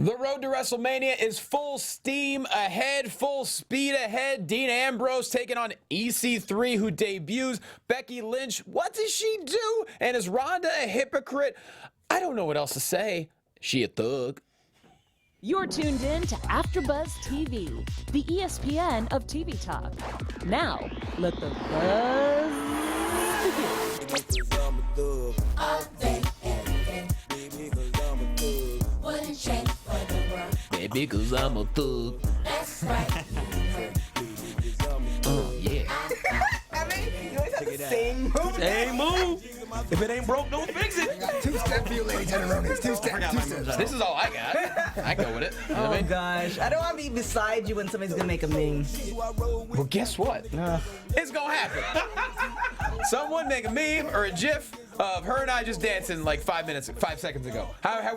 The road to WrestleMania is full steam ahead, full speed ahead. Dean Ambrose taking on EC3, who debuts. Becky Lynch, what does she do? And is Ronda a hypocrite? I don't know what else to say. She a thug. You're tuned in to AfterBuzz TV, the ESPN of TV talk. Now, let the buzz begin. All day, every day. Wouldn't change for the world. Baby, cause I'm a thug. That's right. Oh, yeah. I mean, you always have the same move. Same move. If it ain't broke, don't fix it. Two-step for you, lady tenderonis. Two-step. This is all I got. I go with it. You know what I Oh, mean? gosh. I don't want to be beside you when somebody's going to make a meme. Well, guess what? It's gonna happen. Someone make a meme or a GIF of her and I just dancing like 5 seconds ago.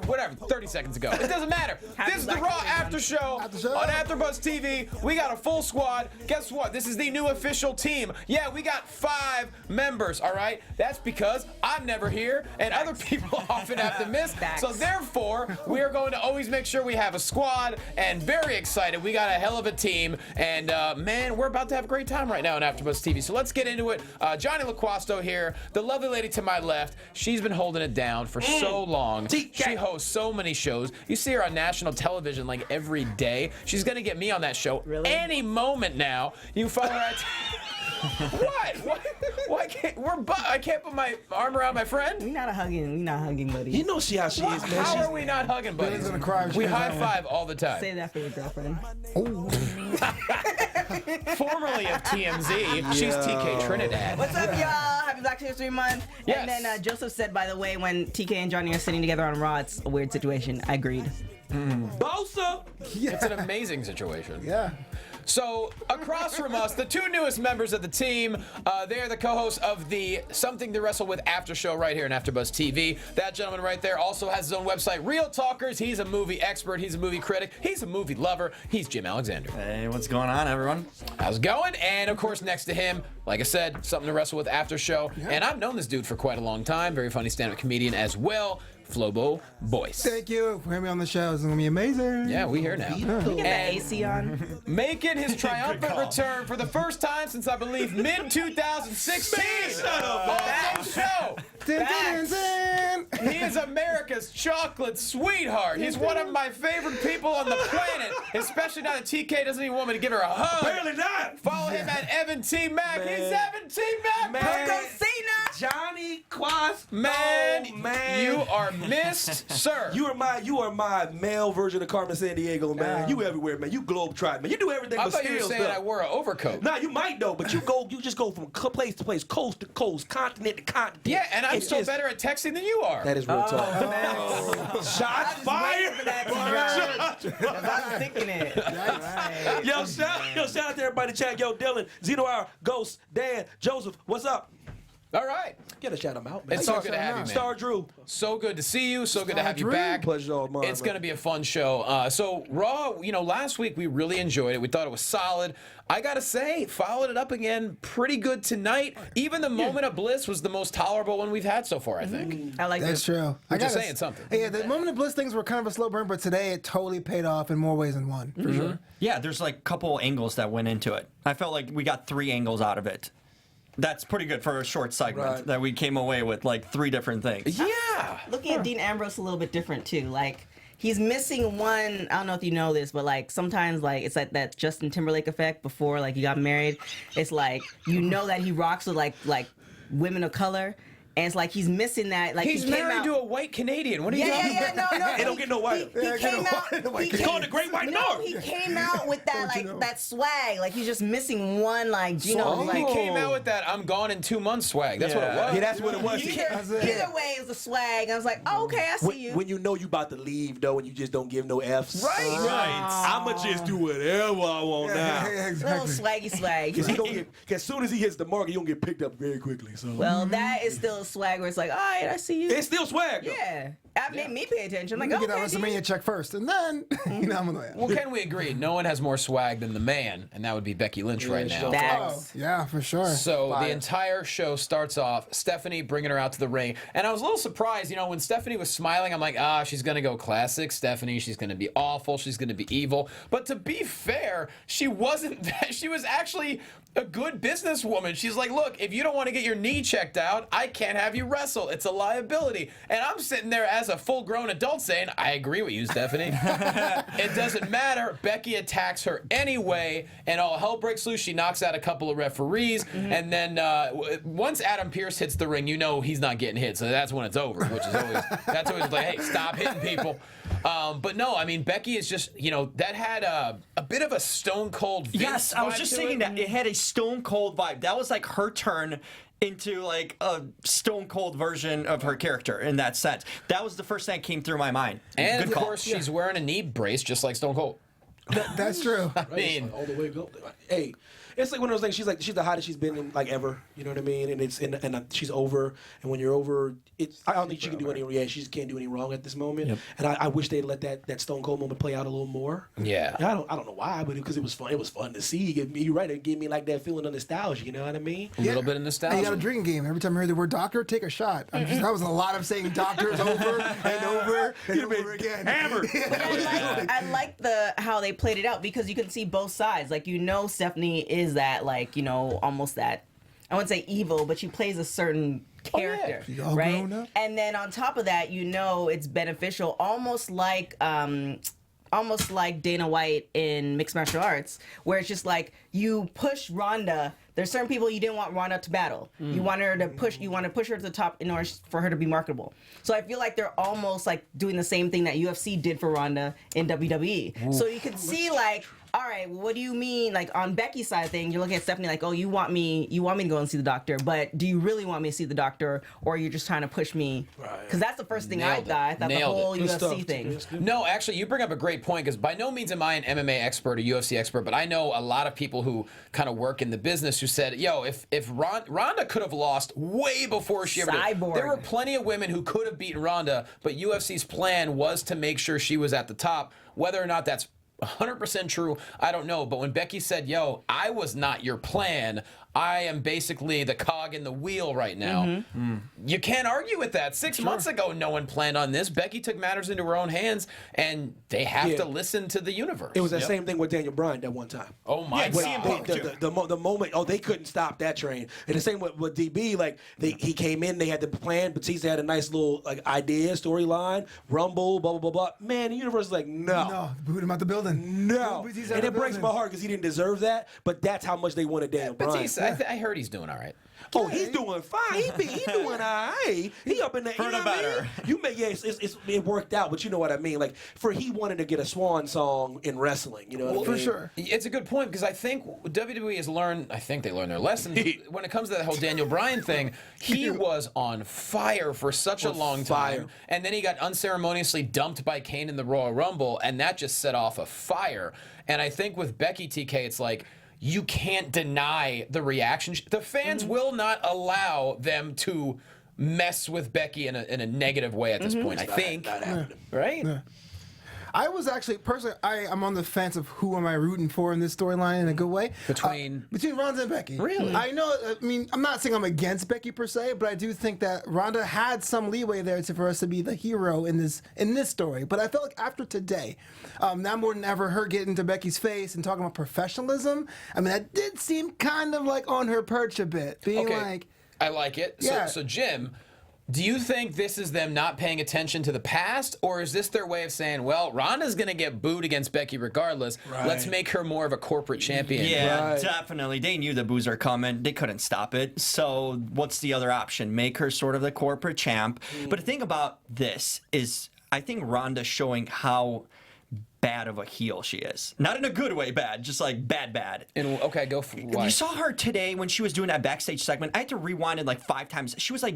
Whatever, 30 seconds ago. It doesn't matter. This is the Raw After Show on AfterBuzz TV. We got a full squad. Guess what? This is the new official team. Yeah, we got 5 members, all right? That's because I'm never here and other people often have to miss. So therefore, we are going to always make sure we have a squad, and very excited. We got a hell of a team, and man, we're about to have a great time right now on AfterBuzz TV. So let's get into it. Johnny LaQuasto here, the lovely lady to my left. She's been holding it down for so long. She hosts so many shows. You see her on national television like every day. She's gonna get me on that show any moment now. You follow her at What? Why can't I can't put my arm around my friend? We're not hugging, buddy. You know how she is, man. How are we not hugging, buddies? We high five all the time. Say that for your girlfriend. Formerly of TMZ, she's TK Trinidad. What's up, y'all? Happy Black History Month. Yes. And then Joseph said, by the way, when TK and Johnny are sitting together on Raw, it's a weird situation. I agreed. Bosa. It's an amazing situation. Yeah. So, across from us, the 2 newest members of the team, they're the co-hosts of the Something to Wrestle With After Show right here on AfterBuzz TV. That gentleman right there also has his own website, Real Talkers. He's a movie expert. He's a movie critic. He's a movie lover. He's Jim Alexander. Hey, what's going on, everyone? How's it going? And, of course, next to him, like I said, Something to Wrestle With After Show. Yeah. And I've known this dude for quite a long time. Very funny stand-up comedian as well. Flobo Boyce. Thank you for having me on the show. It's going to be amazing. Yeah, we here now. We get the AC on. Making his triumphant return for the first time since, I believe, mid-2016 on the show. He is America's chocolate sweetheart. He's one of my favorite people on the planet, especially now that TK doesn't even want me to give her a hug. Apparently not. Follow him at Evan T. Mac. Man. He's Evan T. Mac. Man. Go Cena. Johnny Quas. Man, man, you are missed, sir. You are my male version of Carmen Sandiego, man. You everywhere, man. You globe trot, man. You do everything I but thought you were steal saying stuff. I wore an overcoat. Nah, you might though, but you just go from place to place, coast to coast, continent to continent. Yeah, and I'm It's so just- better at texting than you are. That is real talk. Shots fired. I was thinking it. Right. Yo, shout out to everybody in chat. Yo, Dylan, Zeno Hour, Ghost, Dan, Joseph, what's up? All right. Gotta shout him out, man. It's so good to have you, man. Star Drew. So good to see you. So good to have you back. Pleasure's all mine. It's going to be a fun show. So Raw, last week we really enjoyed it. We thought it was solid. I got to say, followed it up again pretty good tonight. Even the Moment of Bliss was the most tolerable one we've had so far, I think. I like That's this. true. We're just saying something. Yeah, the Moment of Bliss things were kind of a slow burn, but today it totally paid off in more ways than one, for sure. Yeah, there's like a couple angles that went into it. I felt like we got 3 angles out of it. That's pretty good for a short segment that we came away with like 3 different things. Yeah. Looking at Dean Ambrose a little bit different too. Like he's missing one. I don't know if you know this, but like sometimes like it's like that Justin Timberlake effect before like he got married. It's like that he rocks with like women of color. And it's like he's missing that. Like He's married to a white Canadian. What are you talking about? No. It don't get no whiter. He came out. It's called the Great White North. He came out with that that swag. Like he's just missing one. Like He came out with that "I'm gone in 2 months" swag. That's what it was. Yeah, that's what it was. Either way, it was a swag. I was like, oh, okay, I see you. When you know you about to leave, though, and you just don't give no F's. Right. I'ma just do whatever I want now. Little swaggy swag. Because as soon as he hits the market, he gonna get picked up very quickly. So. Well, that is still little swag where it's like, all right, I see you. It's still swag. Though. Yeah. That made me pay attention. I'm Let like, me get okay, that dude. WrestleMania check first, and then I'm gonna. Well, can we agree? No one has more swag than the man, and that would be Becky Lynch right she's now. on That's- Yeah, for sure. So Fire. the entire show starts off Stephanie bringing her out to the ring, and I was a little surprised, when Stephanie was smiling, I'm like, she's gonna go classic Stephanie. She's gonna be awful. She's gonna be evil. But to be fair, she wasn't. She was actually a good businesswoman. She's like, look, if you don't want to get your knee checked out, I can't have you wrestle. It's a liability. And I'm sitting there as a full-grown adult saying, I agree with you, Stephanie. It doesn't matter. Becky attacks her anyway, and all hell breaks loose. She knocks out a couple of referees, and then once Adam Pearce hits the ring, he's not getting hit. So that's when it's over, which is always like, hey, stop hitting people. But no, I mean, Becky is just, that had a bit of a Stone Cold Vince Yes, I was vibe just to thinking it. that it had a Stone Cold vibe. That was like her turn into like a Stone Cold version of her character in that sense. That was the first thing that came through my mind. And Good of call. course, she's wearing a knee brace just like Stone Cold. That's true. I mean, all the way go. Hey, it's like one of those things. She's the hottest she's been in like ever. You know what I mean? And she's over. And when you're over, I don't think she can do any. Yeah, she just can't do any wrong at this moment. Yep. And I wish they'd let that Stone Cold moment play out a little more. Yeah. I don't know why, but because it was fun. It was fun to see. You're right. It gave me like that feeling of nostalgia. You know what I mean? a little bit of And nostalgia. you got a drinking game. Every time I heard the word doctor, take a shot. That was a lot of saying doctors over and over and over again. Hammered. I like how they played it out because you can see both sides. Like, Stephanie is that, like, almost that, I wouldn't say evil, but she plays a certain character, She's all right? grown up. And then on top of that, it's beneficial, almost like Dana White in mixed martial arts, where it's just like you push Ronda. There's certain people you didn't want Ronda to battle. You want her to push. You want to push her to the top in order for her to be marketable. So I feel like they're almost like doing the same thing that UFC did for Ronda in WWE. So you can see like, all right, what do you mean? Like on Becky's side of things, you're looking at Stephanie like, oh, you want me to go and see the doctor, but do you really want me to see the doctor, or you're just trying to push me? Because that's the first thing I Nailed it. thought. I thought the Nailed it. whole Good UFC stuff. thing. No, actually, you bring up a great point because by no means am I an MMA expert or UFC expert, but I know a lot of people who kind of work in the business who said, yo, if Ronda could have lost way before she ever did. Cyborg. There were plenty of women who could have beaten Ronda, but UFC's plan was to make sure she was at the top. Whether or not that's 100% true, I don't know. But when Becky said, yo, I was not your plan, I am basically the cog in the wheel right now. You can't argue with that. 6 months ago, no one planned on this. Becky took matters into her own hands, and they have to listen to the universe. It was that same thing with Daniel Bryan that one time. Oh my Yeah, God. CM Punk, The moment, they couldn't stop that train. And the same with DB, like he came in, they had the plan, Batista had a nice little like idea, storyline, Rumble, blah, blah, blah, blah. Man, the universe is like, No, boot him out the building. No. Boot Batista out And the it breaks building. my heart because he didn't deserve that, but that's how much they wanted Daniel Bryan. Batista, I heard he's doing all right. Oh, he's doing fine. He doing all right. He up in the For you the know what I better. mean? You may it worked out, but you know what I mean. Like he wanted to get a swan song in wrestling. You know what I mean? For sure. It's a good point because I think WWE has learned. I think they learned their lessons when it comes to that whole Daniel Bryan thing. He was on fire for such a long time, and then he got unceremoniously dumped by Kane in the Royal Rumble, and that just set off a fire. And I think with Becky TK, it's like, you can't deny the reaction. The fans will not allow them to mess with Becky in a negative way at this point. I think, right? Yeah. I was actually personally, I'm on the fence of who am I rooting for in this storyline in a good way. Between Ronda and Becky. Really? I know. I mean, I'm not saying I'm against Becky per se, but I do think that Ronda had some leeway there for us to be the hero in this story. But I felt like after today, now more than ever, her getting to Becky's face and talking about professionalism. I mean, that did seem kind of like on her perch a bit, being like, I like it. Yeah. So Jim, do you think this is them not paying attention to the past, or is this their way of saying, well, Ronda's going to get booed against Becky regardless. Right. Let's make her more of a corporate champion. Yeah, Right. definitely. They knew the boos are coming. They couldn't stop it. So what's the other option? Make her sort of the corporate champ. But the thing about this is I think Ronda's showing how bad of a heel she is. Not in a good way bad, just like bad. And okay, go for why. You saw her today when she was doing that backstage segment. I had to rewind it like 5 times. She was like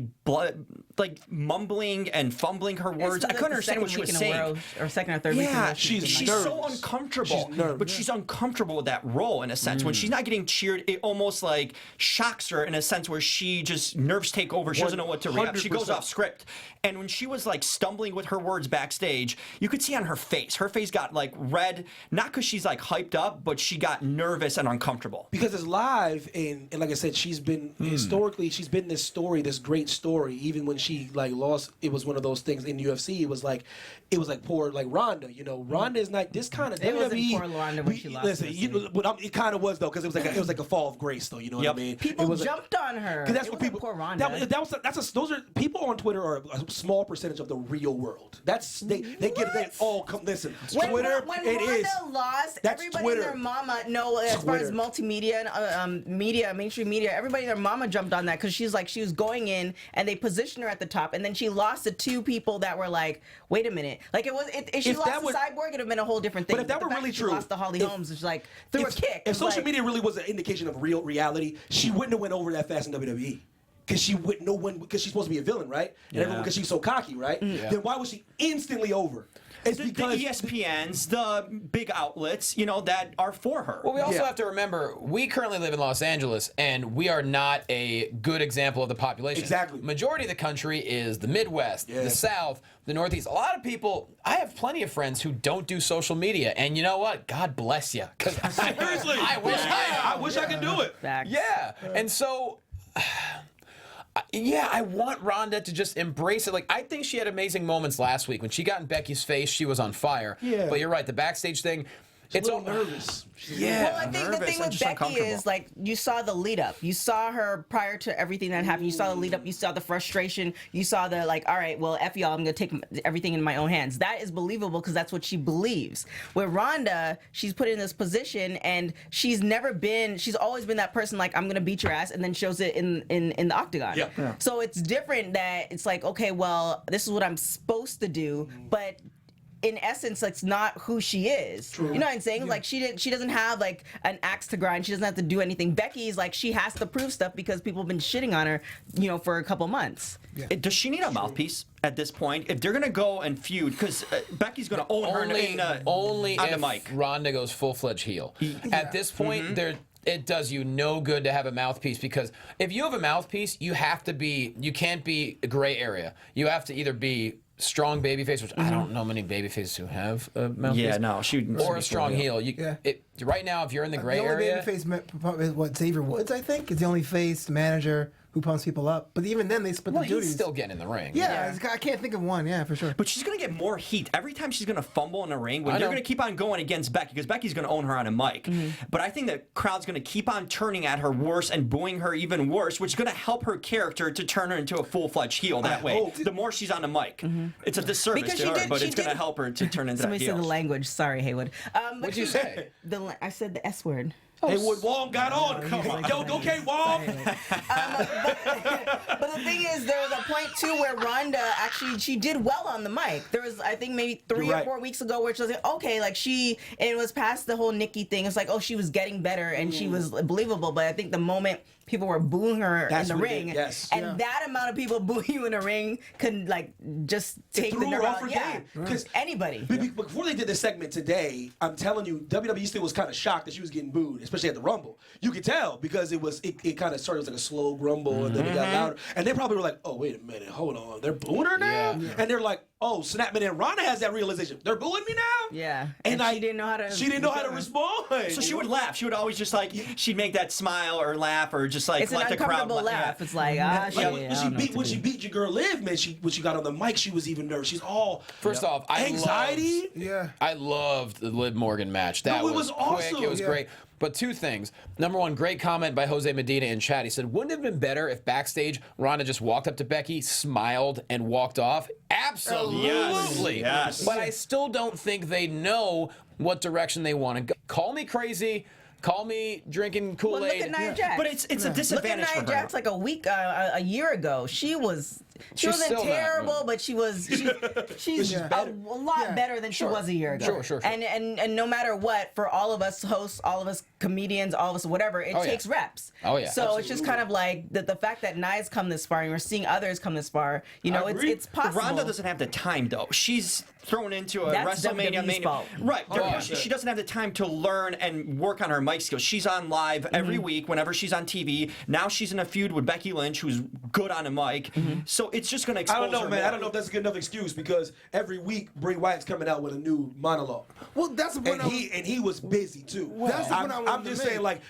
mumbling and fumbling her words. I couldn't understand what she was saying. Or second or third week in a row. She's so uncomfortable. But she's uncomfortable with that role in a sense. When she's not getting cheered, it almost like shocks her in a sense where she just nerves take over. She doesn't know what to react. She goes off script. And when she was like stumbling with her words backstage, you could see on her face. Her face got like red, not because she's like hyped up, but she got nervous and uncomfortable. Because it's live, and like I said, she's been historically, she's been this story, this great story. Even when she like lost, it was one of those things in UFC. It was like poor like Ronda. You know, Ronda is not this kind of It WWE. wasn't poor Ronda when she lost. Listen, it kind of was though, because it was like a fall of grace though. You know what I mean? People jumped on her. Because that's what people. Poor Ronda. Those are people on Twitter are a small percentage of the real world. That's they get they all come listen. Twitter When it Ronda is. lost, That's everybody Twitter. and their mama as far as multimedia and mainstream media, everybody and their mama jumped on that because she was going in and they positioned her at the top, and then she lost to 2 people that were like, wait a minute, like if she lost to Cyborg, it'd have been a whole different thing. But if that the were fact really that she true, lost to Holly Holmes, it's like threw a kick. If social media really was an indication of real reality, she wouldn't have went over that fast in WWE. Because she wouldn't know when, because she's supposed to be a villain, right? And everyone, because she's so cocky, right? Then why was she instantly over? It's because the ESPNs, the big outlets, that are for her. Well, we also have to remember, we currently live in Los Angeles, and we are not a good example of the population. Exactly. Majority of the country is the Midwest, the South, the Northeast. A lot of people, I have plenty of friends who don't do social media, and you know what? God bless you. seriously, I wish I could do it. Facts. Yeah, and so... Yeah, I want Ronda to just embrace it. Like, I think she had amazing moments last week. When she got in Becky's face, she was on fire. Yeah. But you're right, the backstage thing, it's all nervous. Yeah. Well, I think the thing with Becky is, like, you saw the lead up. You saw her prior to everything that happened. You saw the lead up. You saw the frustration. You saw the, like, all right, well, F y'all, I'm going to take everything in my own hands. That is believable because that's what she believes. With Ronda, she's put in this position and she's always been that person, like, I'm going to beat your ass, and then shows it in the octagon. Yeah. So it's different that it's like, okay, well, this is what I'm supposed to do, but in essence, that's not who she is. True. You know what I'm saying? Yeah. Like she doesn't have like an axe to grind. She doesn't have to do anything. Becky's like, she has to prove stuff because people have been shitting on her, for a couple months. Yeah. Does she need a mouthpiece at this point? If they're gonna go and feud, because Becky's gonna own her only on if the mic. Ronda goes full-fledged heel. At this point, it does you no good to have a mouthpiece, because if you have a mouthpiece, you can't be a gray area. You have to either be strong babyface, which I don't know many babyfaces who have a mouthpiece. Yeah, no, or a strong heel. Right now, if you're in the gray area, the only babyface is what Xavier Woods, I think, is the only face manager who pumps people up. But even then, they split the duties. He's still getting in the ring. Yeah, I can't think of one. Yeah, for sure. But she's gonna get more heat every time she's gonna fumble in the ring. When they're gonna keep on going against Becky, because Becky's gonna own her on a mic. But I think the crowd's gonna keep on turning at her worse and booing her even worse, which is gonna help her character to turn her into a full-fledged heel that way. The more she's on the mic, it's a disservice Because to her, but it's gonna help her to turn into that heel. Somebody said the language. Sorry, Haywood. What'd you say? I said the S word. Haywood Wong got on. Come on. Yo, okay, Wong. But the thing is, there was a point too where Ronda actually, she did well on the mic. There was, I think, maybe 3 or 4 weeks ago where she was like, okay, like and it was past the whole Nikki thing. It's like, oh, she was getting better and she was believable. But I think the moment people were booing her in the ring, and that amount of people booing you in the ring could like just take the nerve off. Yeah, because anybody. Before they did this segment today, I'm telling you, WWE still was kind of shocked that she was getting booed, especially at the Rumble. You could tell because it kind of started as like a slow grumble, and then it got louder, and they probably were like, oh, wait a minute, hold on, they're booing her now, and they're like, oh, snap, and Ronda has that realization, they're booing me now. Yeah, and she didn't know how to. She didn't know how to respond. So she would laugh. She would always just like she'd make that smile or laugh or just like it's let an the crowd uncomfortable laugh. It's like when she beat your girl Liv, man, when she got on the mic, she was even nervous. She's all first off, anxiety. I loved the Liv Morgan match. That was quick. Awesome. It was great. But 2 things. Number 1, great comment by Jose Medina in chat. He said, wouldn't it have been better if backstage Ronda just walked up to Becky, smiled, and walked off? Absolutely. Yes. But I still don't think they know what direction they want to go. Call me crazy. Call me drinking Kool-Aid. Well, look at Nia Jax. But it's a disadvantage look at Nia for her. Jax like a year ago. She was she wasn't still not, terrible, but she's better. a lot better than she was a year ago. Sure. And no matter what, for all of us hosts, all of us comedians, all of us whatever, it takes reps. Oh, yeah. So it's just kind of like the fact that Nia's come this far and we're seeing others come this far. You know, it's possible. Ronda doesn't have the time though. She's thrown into a That's WrestleMania WWE's fault. Right. She doesn't have the time to learn and work on her mic skills. She's on live every week whenever she's on TV. Now she's in a feud with Becky Lynch, who's good on a mic. So it's just going to expose I don't know, her man. more. I don't know if that's a good enough excuse because every week Bray Wyatt's coming out with a new monologue. Well, that's the point. And he was busy too. That's the point I wanted I'm to just make. saying, like,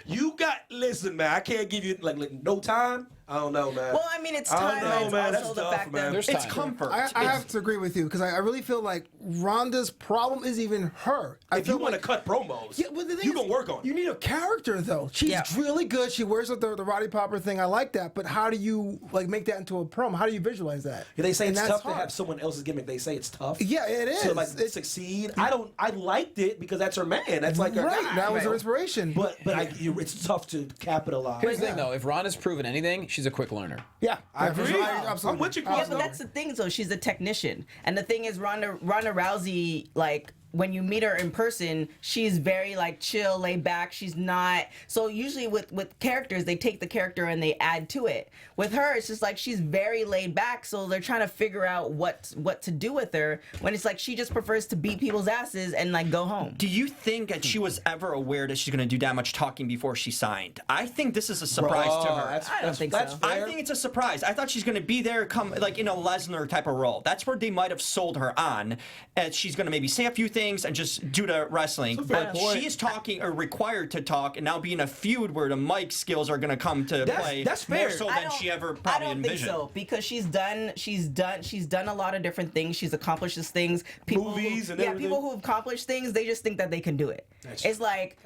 listen, man, I can't give you like no time. I don't know, man. Well, I mean, it's I time. don't know, It's man. also That's the tough, fact man. that There's It's time. comfort. I have to agree with you because I really feel like Ronda's problem is even her. I if feel you want to like, cut promos, yeah, but the thing you is, gonna work on You it. need a character though. She's really good. She wears with the Roddy Popper thing. I like that. But how do you like make that into a promo? How do you visualize that? Yeah, they say And it's that's tough to hard. have someone else's gimmick. They say it's tough. Yeah, it is. To like succeed. I liked it because that's her man. That's like her right. guy. That was her inspiration. But it's tough to capitalize. Here's the thing, though. If Ronda's proven anything, she's a quick learner. yeah, I for agree. sure. I'm with you, Yeah, Quasno. but that's the thing, though. She's a technician, and the thing is, Ronda Rousey, like, when you meet her in person, she's very like chill, laid back. She's not. So usually with characters, they take the character and they add to it. With her, it's just like she's very laid back. So they're trying to figure out what to do with her when it's like she just prefers to beat people's asses and like go home. Do you think that she was ever aware that she's going to do that much talking before she signed? I think this is a surprise to her. I don't think that's so. fair. I think it's a surprise. I thought she's going to be there, come like in a Lesnar type of role. That's where they might have sold her on, and she's going to maybe say a few things and just do the wrestling. But point. she is talking or required to talk, and now be in a feud where the mic skills are going to come to play. That's fair. More so than she ever probably I don't envisioned. think so because she's done a lot of different things. She's accomplished these things. Movies and everything. people who have accomplished things, they just think that they can do it. It's like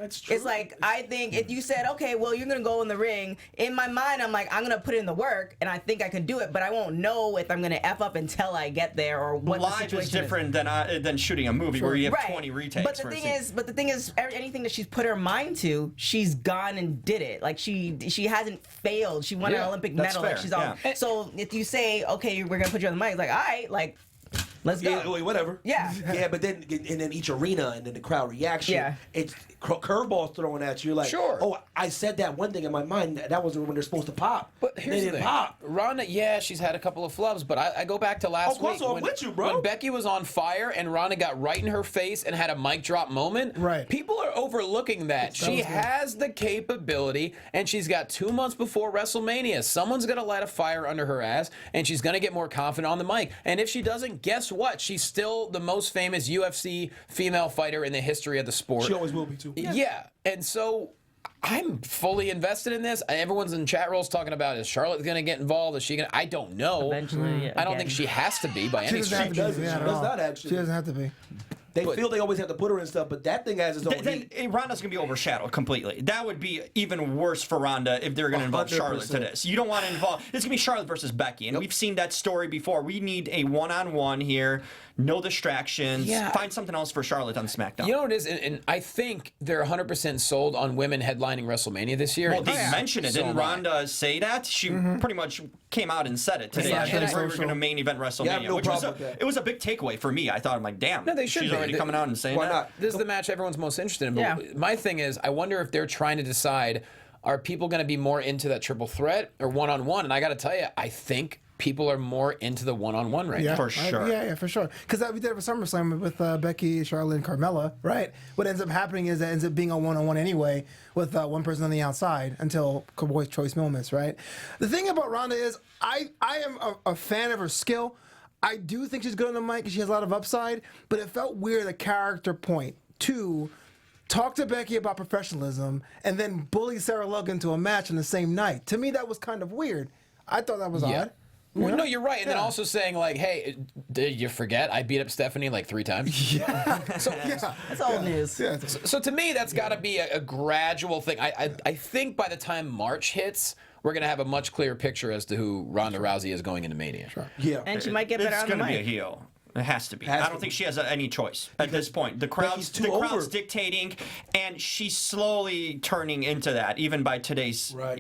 I think if you said, okay, well, you're gonna go in the ring. In my mind, I'm like, I'm gonna put in the work, and I think I can do it, but I won't know if I'm gonna f up until I get there or what the Live situation is different than shooting a movie where you have 20 retakes. But the thing is, anything that she's put her mind to, she's gone and did it. Like she hasn't failed. She won an Olympic that's medal. fair, Like she's all. yeah. So if you say, okay, we're gonna put you on the mic, it's like, all right, like, let's go. Yeah, wait, whatever. Yeah. Yeah, but then each arena and then the crowd reaction. Yeah. It's curveballs thrown at you. You're like, Sure. oh, I said that one thing in my mind. That wasn't when they're supposed to pop. But They here's the didn't thing. pop. Ronda, she's had a couple of flubs, but I go back to last Oh, week Quasno, I'm with you, bro. when Becky was on fire and Ronda got right in her face and had a mic drop moment. Right. People are overlooking that. She was good. has the capability, and she's got 2 months before WrestleMania. Someone's going to light a fire under her ass, and she's going to get more confident on the mic. And if she doesn't, guess what? She's still the most famous UFC female fighter in the history of the sport. She always will be too. Yeah. And so I'm fully invested in this. Everyone's in chat rolls talking about, is Charlotte going to get involved? Is she going to? I don't know. Eventually, I don't again. think she has to be by She any doesn't have stretch. to be. doesn't. Yeah, She at does all. not, actually. She doesn't have to be. They feel they always have to put her in stuff, but that thing has its own Then heat. Ronda's going to be overshadowed completely. That would be even worse for Ronda if they're going to involve 100%. Charlotte to this. You don't want to involve. It's going to be Charlotte versus Becky, and we've seen that story before. We need a one-on-one here, no distractions. Yeah. Find something else for Charlotte on SmackDown. You know what it is? And I think they're 100% sold on women headlining WrestleMania this year. Well, they mentioned it. So Didn't am I. Ronda say that? She pretty much came out and said it today. Yeah, Actually, and we're going to main event WrestleMania, no which was problem with that. it was a big takeaway for me. I thought, I'm like, damn. No, they should She's be. already coming out and saying Why that. not? This is the match everyone's most interested in. But Yeah. my thing is, I wonder if they're trying to decide, are people going to be more into that triple threat or one-on-one? And I got to tell you, I think people are more into the one-on-one right now. For sure. Yeah, for sure. Because we did it for SummerSlam with Becky, Charlotte, and Carmella, right? What ends up happening is that ends up being a one-on-one anyway with one person on the outside until Cowboy's choice moments, right? The thing about Ronda is I am a fan of her skill. I do think she's good on the mic and she has a lot of upside, but it felt weird, a character point, to talk to Becky about professionalism and then bully Sarah Logan into a match on the same night. To me, that was kind of weird. I thought that was Yeah. odd. Well, no, you're right. And then Yeah. also saying, like, hey, did you forget I beat up Stephanie like 3 times? Yeah. That's old news. Yeah. So to me, that's got to be a gradual thing. I think by the time March hits, we're going to have a much clearer picture as to who Ronda Rousey is going into Mania. Sure. Yeah. And she might get better It's on the going to be a mic. heel. It has to be. Has I to don't be. think she has any choice at this point. The Becky's crowd's too over. dictating, and she's slowly turning into that. Even by today's, Right.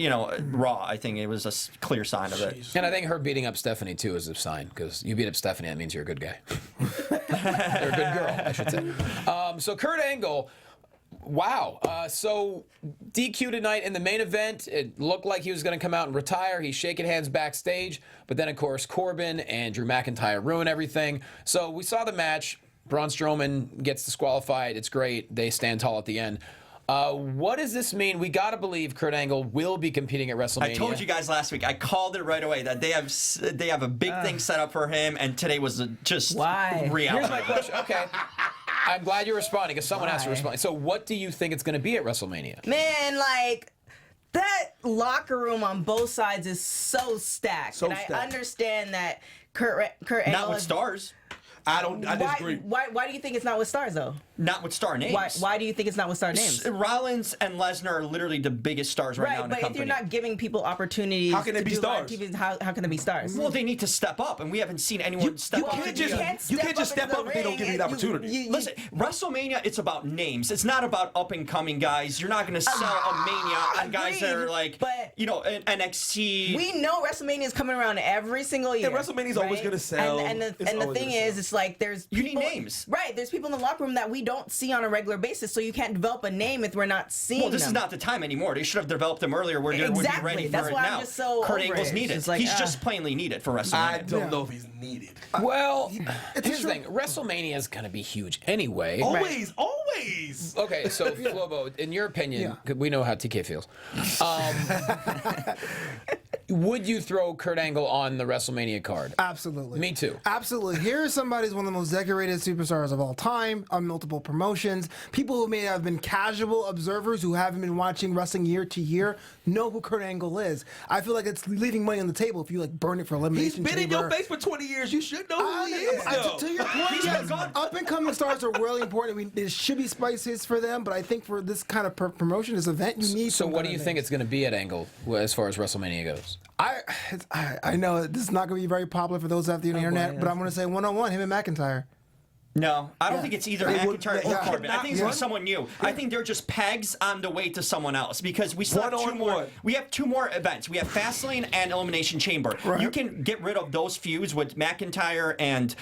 Raw, I think it was a clear sign of it. And I think her beating up Stephanie too is a sign, because you beat up Stephanie, that means you're a good guy. Or a good girl, I should say. So Kurt Angle, wow. So DQ tonight in the main event. It looked like he was going to come out and retire. He's shaking hands backstage, but then of course Corbin and Drew McIntyre ruin everything. So we saw the match. Braun Strowman gets disqualified. It's great. They stand tall at the end. What does this mean? We got to believe Kurt Angle will be competing at WrestleMania. I told you guys last week. I called it right away that they have a big thing set up for him, and today was just Why? reality. Here's my question. Okay. I'm glad you're responding, because someone has to Why? respond. So what do you think it's going to be at WrestleMania? Man, like that locker room on both sides is so stacked. So and stacked. I understand that Kurt Angle Not with is- stars. I disagree. Why do you think it's not with stars though? Not with star names. Why do you think it's not with star names? Rollins and Lesnar are literally the biggest stars right now Right, in the but if company. you're not giving people opportunities, How can they to be do live stars? TV, how can they be stars? Well, they need to step up, and we haven't seen anyone step you up. can't to just- be a- you can't just step up if they don't give you the opportunity. Listen, WrestleMania, it's about names. It's not about up and coming guys. You're not going to sell a Mania on guys that are Agreed, like, but NXT. We know WrestleMania is coming around every single year. Yeah, WrestleMania's always right? gonna sell. And It's the always thing gonna is, sell. it's like there's You need people, names. right? There's people in the locker room that we don't see on a regular basis, so you can't develop a name if we're not seeing Well, this is them. not the time anymore. They should have developed them earlier. We'd be Exactly. ready for That's it why I'm now. just so Kurt over Angle's it. needed. It's like, He's just plainly needed for WrestleMania. I don't know if he's needed. Well, here's the thing. WrestleMania is going to be huge anyway. Always, always. Okay, so Flobo, in your opinion, 'cause we know how TK feels, would you throw Kurt Angle on the WrestleMania card? Absolutely. Me too. Absolutely. Here's somebody who's one of the most decorated superstars of all time on multiple promotions. People who may have been casual observers who haven't been watching wrestling year to year know who Kurt Angle is. I feel like it's leaving money on the table if you like burn it for He's elimination been in chamber. your face for 20 years. You should know who he is. though. To your point, yes, up and coming stars are really important. I mean, there should be spices for them, but I think for this kind of promotion, this event, you need. So some what kind do you of think names. it's going to be at Angle as far as WrestleMania goes? I know this is not going to be very popular for those out there on the internet, but I'm going to say one-on-one, him and McIntyre. No, I don't think it's either They would- McIntyre they or could Corbin. I not think it's gonna run- be someone new. I think they're just pegs on the way to someone else because we still have two One-on-one. more. We have two more events. We have Fastlane and Elimination Chamber. Right. You can get rid of those feuds with McIntyre and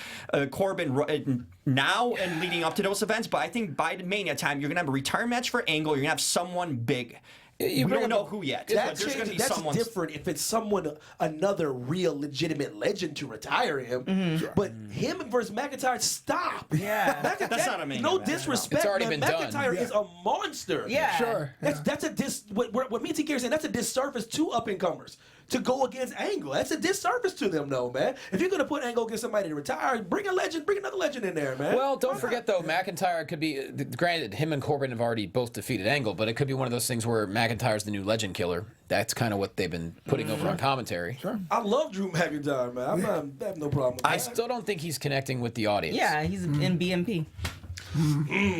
Corbin now and leading up to those events. But I think by the Mania time, you're gonna have a return match for Angle. You're gonna have someone big. We bring don't up know who yet. That But there's gonna be that's someone. different if it's someone, another real legitimate legend to retire him. But him versus McIntyre, stop. Yeah. That's not a Mania No match, disrespect, It's already man. been done. McIntyre is a monster. Yeah. Sure. That's a what me and TK are saying, that's a disservice to up and comers to go against Angle. That's a disservice to them, though, man. If you're gonna put Angle against somebody to retire, bring another legend in there, man. Well, don't forget though, McIntyre could be. Granted, him and Corbin have already both defeated Angle, but it could be one of those things where McIntyre's the new legend killer. That's kind of what they've been putting over on commentary. Sure. I love Drew McIntyre, man. I have no problem with I that. still don't think he's connecting with the audience. Yeah, he's in BMP.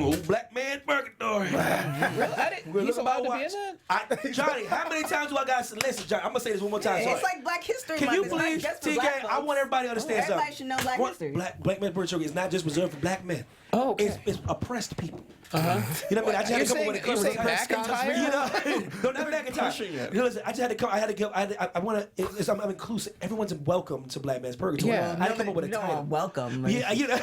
Old black man Purgatory. He's allowed to be in that. Johnny, how many times do I got to listen, Johnny? I'm gonna say this one more time. It's sorry. like Black History Can Month. you It's not please, just for TK? black I folks. want everybody to understand Everybody something. should know Black history. Black man Purgatory is not just reserved for black men. Oh, okay. It's oppressed people. You know what I mean? I just had to come up with a You're saying McIntyre? McIntyre? No, not McIntyre. You know, listen, I just had to come. I want to. I'm inclusive. Everyone's welcome to Black Man's Purgatory. Yeah. I had to come up with a title. Welcome. Yeah, you know.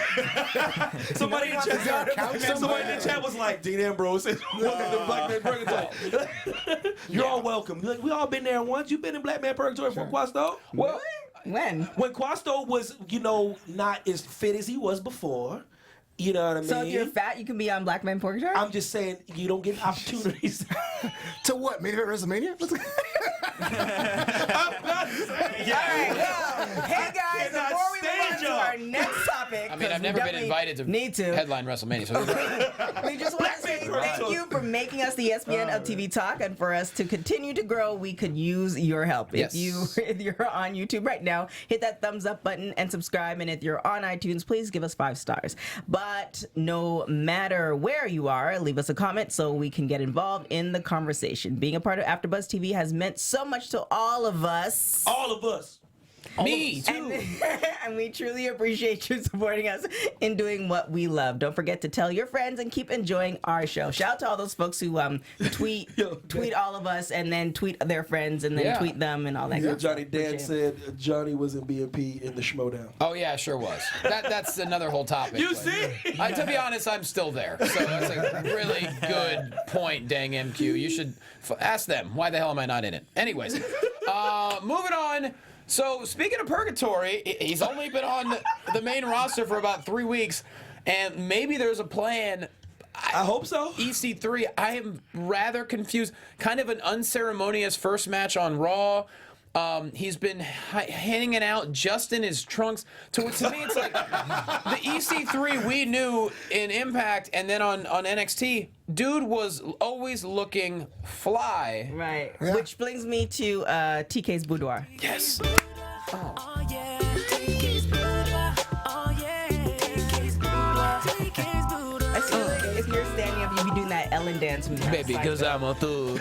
Somebody in the chat was like, Dean Ambrose says, welcome to Black Man Purgatory. You're all welcome. Like, we all been there once. You've been in Black Man Purgatory for Quasto? Well, When? When Quasto was, not as fit as he was before. You know what I mean? So if you're fat, you can be on Black Man Purgatory? I'm just saying, you don't get opportunities. To what? Main event WrestleMania? Let's go. I'm not saying. All right, well, hey guys, cannot before we move on stand to y'all. our next topic, I mean, I've never been invited to need to. headline WrestleMania. So We just want to say thank you for making us the ESPN of TV Talk, and for us to continue to grow, we could use your help. Yes. If you're on YouTube right now, hit that thumbs up button and subscribe. And if you're on iTunes, please give us 5 stars. But no matter where you are, leave us a comment so we can get involved in the conversation. Being a part of AfterBuzz TV has meant so much to all of us. All of us. Me too. And we truly appreciate you supporting us in doing what we love. Don't forget to tell your friends and keep enjoying our show. Shout out to all those folks who tweet all of us and then tweet their friends and then tweet them and all that. Good Johnny stuff. Dan Appreciate it. said Johnny was in BMP in the Schmodown. Oh yeah, sure was. That's another whole topic. You but, see? to be honest, I'm still there. So that's a really good point, dang MQ. You should ask them. Why the hell am I not in it? Anyways, moving on. So speaking of purgatory, he's only been on the main roster for about 3 weeks, and maybe there's a plan. I hope so. EC3, I am rather confused. Kind of an unceremonious first match on Raw. He's been hanging out just in his trunks. To me, it's like the EC3 we knew in Impact and then on NXT. Dude was always looking fly. Right. Yeah. Which brings me to TK's boudoir. Yes. I feel like if you're standing up, you'd be doing that Ellen dance move. Baby, because I'm a thug.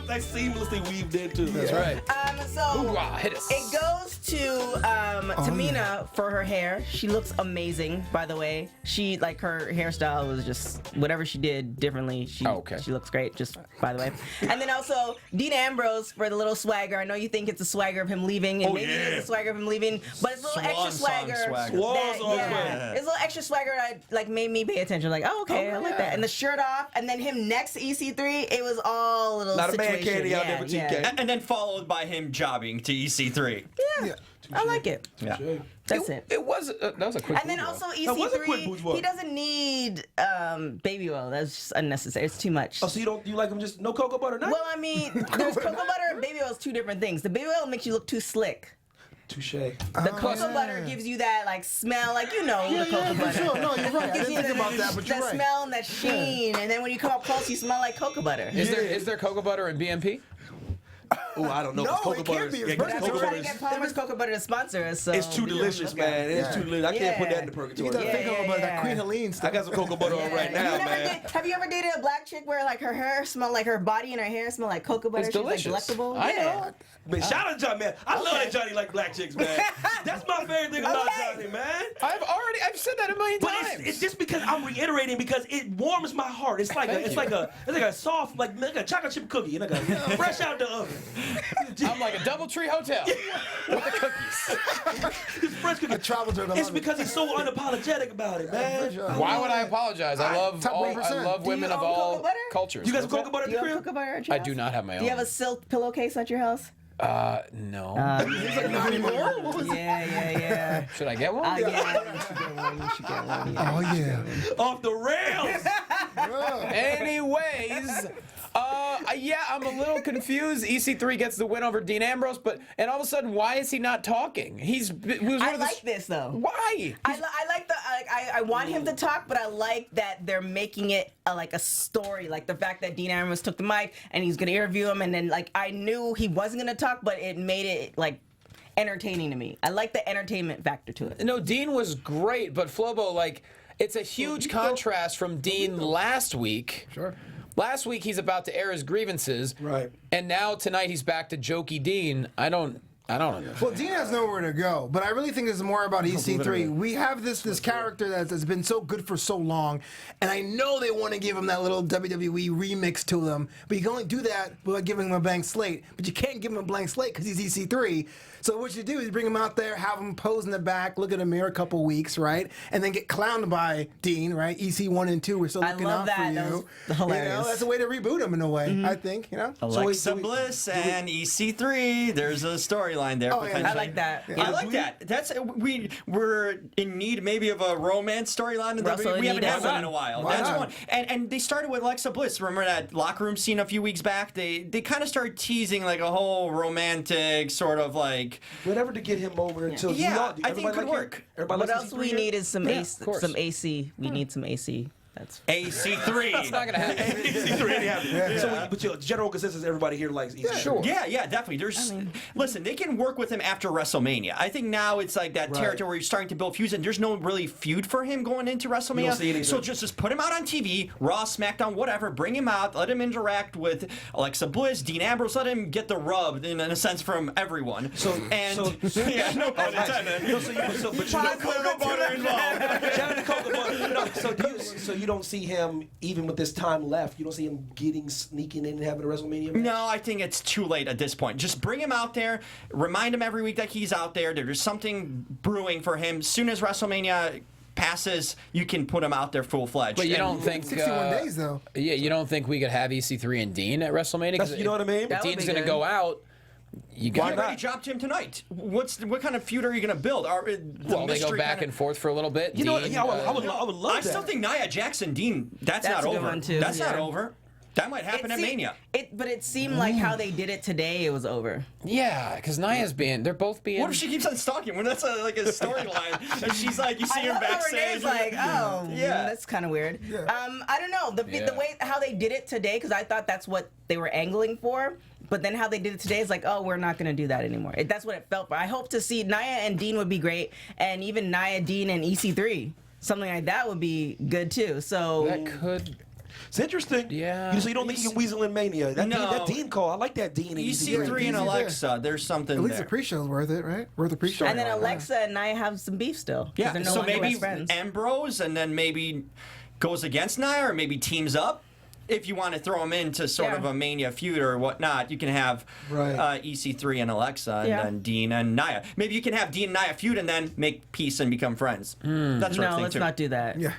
That seamlessly weaved in too. That's right. So hit us. it goes to Tamina for her hair. She looks amazing, by the way. She her hairstyle was just whatever she did differently. She looks great, just by the way. And then also Dean Ambrose for the little swagger. I know you think it's a swagger of him leaving, and maybe it's a swagger of him leaving, but it's a little extra swagger. It's a little extra swagger that made me pay attention. Like, I like that. And the shirt off, and then him next to EC3, it was all a little not situation. a man candy out there for TK. And then followed by him jobbing to EC3. Yeah. I like it. Yeah. That's it. It was that was a quick. And then also EC3, he doesn't need baby oil. That's just unnecessary. It's too much. Oh, so you like him just no cocoa butter? Nothing? Well, I mean, there's cocoa butter and baby oil is two different things. The baby oil makes you look too slick. Touche. The cocoa butter gives you that smell, the cocoa butter. Sure. No, you're right. I Gives didn't you think about that, but you're that right. smell and that sheen, and then when you come up close, you smell like cocoa butter. Is there cocoa butter in BMP? Oh, I don't know. No, cocoa it butter can't be. is- It's yeah, purgatory. cocoa We're butter trying to is- get Palmer's cocoa butter to sponsor us. So It's too delicious, man. It's too delicious. I can't put that in the You purgatory. got that fake cocoa butter, that yeah. Queen Helene I stuff. got some cocoa butter on right now, man. Have you ever dated a black chick where her hair smelled like her body and her hair smelled like cocoa butter? It's She was, delicious. delectable. I know. Man, shout out to Johnny, man. I love that Johnny like black chicks, man. That's my favorite thing about Johnny, man. I've said that a million But times. it's just because I'm reiterating because it warms my heart. It's like a soft like a chocolate chip cookie, fresh out the oven. I'm like a DoubleTree hotel with the cookies. It's fresh cookie. It's because he's so unapologetic about it, man. Why would I apologize? I love Top I 1%. love Do women you of own all cocoa butter? cultures. You got some What's cocoa butter Do at you the have crib? cocoa butter at your I house? do not have my own. Do you have a silk pillowcase at your house? No. Not anymore? Yeah. Should I get one? You should get one. You should get one. Oh, yeah. Off the rails. Anyways, I'm a little confused. EC3 gets the win over Dean Ambrose, and all of a sudden, why is he not talking? He was one I of the like this though. Why? I like I want him to talk, but I like that they're making it a story, like the fact that Dean Ambrose took the mic and he's gonna interview him, and then I knew he wasn't gonna talk, but it made it entertaining to me. I like the entertainment factor to it. No, Dean was great, but Flobo, it's a huge contrast from Dean last week. Sure. Last week he's about to air his grievances, Right. And now tonight he's back to jokey Dean. I don't know. Well, Dean has nowhere to go, but I really think it's more about EC3. We have this character that's been so good for so long, and I know they want to give him that little WWE remix to him, but you can only do that without giving him a blank slate. But you can't give him a blank slate because he's EC3. So what you do is bring him out there, have him pose in the back, look at a mirror a couple weeks, right, and then get clowned by Dean, right? EC1 and 2, we're still looking out for you. That was hilarious. That's a way to reboot him in a way, I think. Alexa Bliss and EC3. There's a storyline there. Oh, yeah. potentially. I like that. I like that. That's we're in need maybe of a romance storyline in also WWE. in We haven't need had of one one. in a while. Why That's not? one. And they started with Alexa Bliss. Remember that locker room scene a few weeks back? They kind of started teasing a whole romantic sort of Whatever to get him over until Yeah, I think it could work. Everybody What likes else we EC3 need is some of course. AC. We need some AC. That's AC3. It's not gonna happen. AC3 ain't happening. So, but your general consensus, everybody here likes EC3. Sure. Yeah, definitely. Listen, they can work with him after WrestleMania. I think now it's like that territory where you're starting to build feuds, and there's no really feud for him going into WrestleMania. see anything. So just put him out on TV, Raw, SmackDown, whatever. Bring him out. Let him interact with Alexa Bliss, Dean Ambrose. Let him get the rub in a sense from everyone. Yeah, no pun intended. So you don't see him, even with this time left, you don't see him sneaking in and having a WrestleMania match? No, I think it's too late at this point. Just bring him out there. Remind him every week that he's out there. There's something brewing for him. As soon as WrestleMania passes, you can put him out there full-fledged. But you don't think 61 days though. Yeah, you don't think we could have EC3 and Dean at WrestleMania? 'Cause You know what I mean? If That would Dean's be gonna good. go out, you Why got. already dropped him tonight? What kind of feud are you going to build? Well, they go back and forth for a little bit. You know what? Dean, Yeah, I would love I that. still think Nia Jackson Dean. That's a not good over. one, too, That's not yeah. over. That might happen at Mania. But it seemed like how they did it today, it was over. Yeah, because Nia's they're both being. What if she keeps on stalking? When that's like a storyline, and she's like, you see her backstage. Renee's like, oh, Yeah. that's kind of weird. I don't know the way how they did it today, because I thought that's what they were angling for. But then how they did it today is like, oh, we're not going to do that anymore. That's what it felt. But I hope to see Nia and Dean would be great, and even Nia, Dean, and EC3, something like that would be good too. So that could. It's interesting. Yeah. So you don't think you can weasel in Mania? That Dean call, I like that Dean. And EC3 and Alexa, there's something At least there. the pre-show's worth it, right? Worth the pre-show. and then Alexa and Nia have some beef still. 'Cause Yeah, they're no so longer maybe best friends. Ambrose, and then maybe goes against Nia, or maybe teams up. If you want to throw them into sort of a Mania feud or whatnot, you can have EC3 and Alexa, and then Dean and Nia. Maybe you can have Dean and Nia feud and then make peace and become friends. That's what I No, think let's too. not do that. Yeah.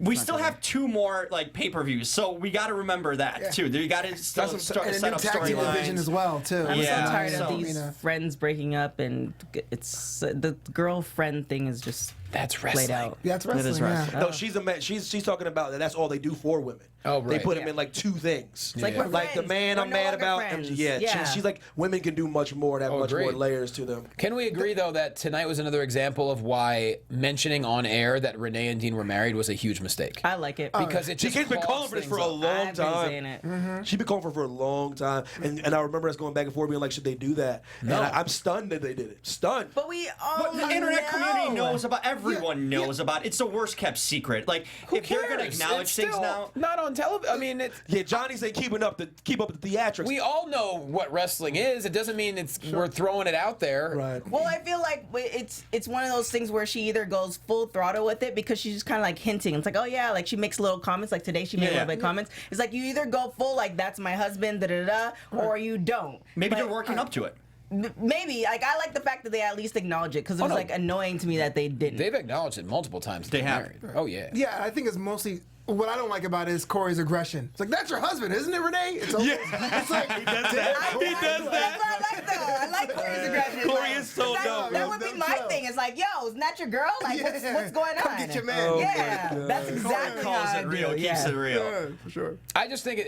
We still have 2 more like pay-per-views, so we got to remember that too. You got to still And set a new up tag team division storylines. as well, too. I'm Yeah, so tired so- of these friends breaking up, and it's the girlfriend thing is just That's played wrestling. out. Yeah, it's wrestling. is wrestling. Yeah. No, she's a man. She's talking about that. That's all they do for women. Oh, They right. put them in like 2 things. It's like we're Like the friends. man We're I'm no mad longer about. friends. Yeah. She's like, women can do much more. They have much more agreed. layers to them. Can we agree though that tonight was another example of why mentioning on air that Renee and Dean were married was a huge mistake? I like it Because it She's just been clogs calling for this things for a up. long I've been time. saying it. She's been calling for a long time, and I remember us going back and forth, being like, "Should they do that?" No. And I'm stunned that they did it. Stunned. But we all What the internet know. community knows about, everyone knows about. It's the worst kept secret. Like if they're gonna cares? acknowledge It's things still now. not on television. I mean, it's. Yeah, Johnny said keep up the theatrics. We all know what wrestling is. It doesn't mean we're throwing it out there. Right. Well, I feel like it's one of those things where she either goes full throttle with it because she's just kind of like hinting. It's like, oh yeah, like she makes little comments. Like today, she made a little bit of comments. It's like you either go full like that's my husband, da da da, or you don't. Maybe But they're working up to it. Maybe like I like the fact that they at least acknowledge it because it was no. like annoying to me that they didn't. They've acknowledged it multiple times. They have. Married. Oh yeah. Yeah, I think it's mostly what I don't like about it is Corey's aggression. It's like that's your husband, isn't it, Renee? It's okay. It's like he does That's what I like though. I like Corey's aggression. Corey Like, is so that, dope. That would be He's my dope. thing. It's like, yo, isn't that your girl? Like, what's going on? Come get your man. Yeah, that's exactly how Calls I it do. real, keeps Yeah. it real. Yeah, for sure. I just think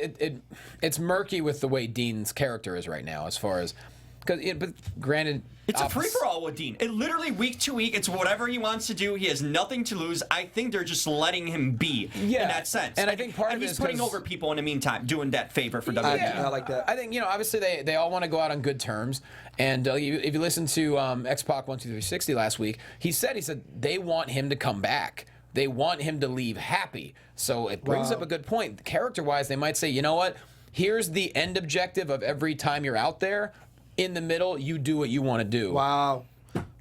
it's murky with the way Dean's character is right now, as far as but granted, It's a free for all with Dean. It literally week to week, it's whatever he wants to do. He has nothing to lose. I think they're just letting him be in that sense. And I think part of it he's is putting 'cause- over people in the meantime, doing that favor for WWE. Yeah, I like that. I think obviously they all want to go out on good terms, and if you listen to X-Pac 12360 last week, he said they want him to come back. They want him to leave happy. So it brings up a good point. Character-wise, they might say, you know what? Here's the end objective of every time you're out there. In the middle, you do what you want to do. Wow.